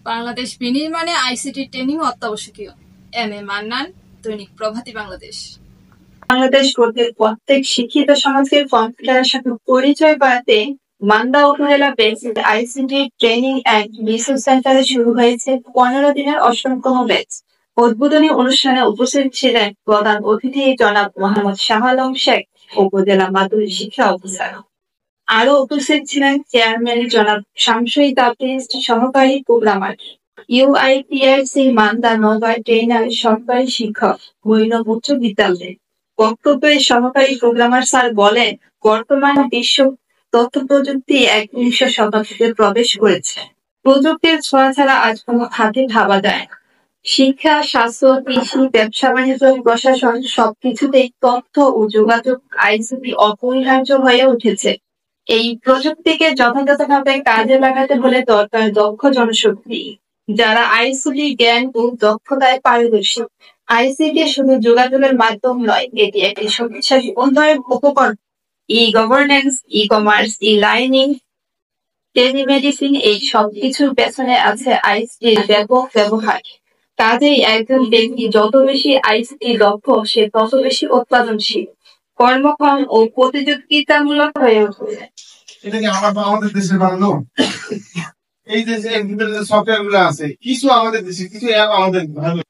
Bangladesh বিনির্মাণে ICT training অত্যাবশ্যকীয়। M A Mannan, দৈনিক প্রভাতী বাংলাদেশ। বাংলাদেশ প্রত্যেক শিক্ষিত সমাজকে কম্পিউটারের সাথে পরিচয় করাতে মান্দা উপজেলা basic ICT training and resource সেন্টারে শুরু হয়েছে 15 দিনের অষ্টমতম ব্যাচ। উদ্বোধনী অনুষ্ঠানে উপস্থিত ছিলেন প্রধান অতিথি জনাব মোহাম্মদ শাহ আলম শেখ, উপজেলা মাধ্যমিক শিক্ষা অফিসার। আরো উপস্থিত ছিলেন চেয়ারম্যান জনাব শামসুই তাবরিজ, সহকারী প্রোগ্রামার, ইউআইটিআরসি মান্দা নগর ট্রেনার, সহকারী শিক্ষক, মৈনব উচ্চ বিদ্যালয়। বক্তব্যে সহকারী প্রোগ্রামার স্যার বলেন, বর্তমান বিশ্ব তথ্য প্রযুক্তি 21শ শতাব্দীতে প্রবেশ করেছে। প্রযুক্তির ছোঁয়া ছাড়া আজ কোনো খাতে ভাবা যায় না। শিক্ষা, স্বাস্থ্য, কৃষি, ব্যবসা বাণিজ্য, প্রশাসন সবকিছুতেই তথ্য ও যোগাযোগ আইসিটি অপরিহার্য হয়ে উঠেছে। এই প্রযুক্তিকে যথাযথভাবে কাজে লাগাতে হলে দরকার দক্ষ জনশক্তি, যারা আইসিটি জ্ঞান ও দক্ষতায় পারদর্শী। আইসিটি শুধু যোগাযোগের মাধ্যম নয়, এটি একটি শক্তিশালী উন্নয়ন উপকরণ। ই governance, e commerce, e learning, telemedicine, এই সবকিছুর পেছনে আছে আইসিটির ব্যাপক ব্যবহার। কাজেই একজন ব্যক্তি যত বেশি আইসিটি দক্ষ, সে তত বেশি উৎপাদনশীল, কর্মক্ষম ও প্রতিযোগিতামূলক হয়ে উঠবে। এটা কি আমাদের দেশের বানানো? এই যে সফটওয়্যার গুলো আছে, কিছু আমাদের দেশে, কিছু অ্যাপ আমাদের ভালো।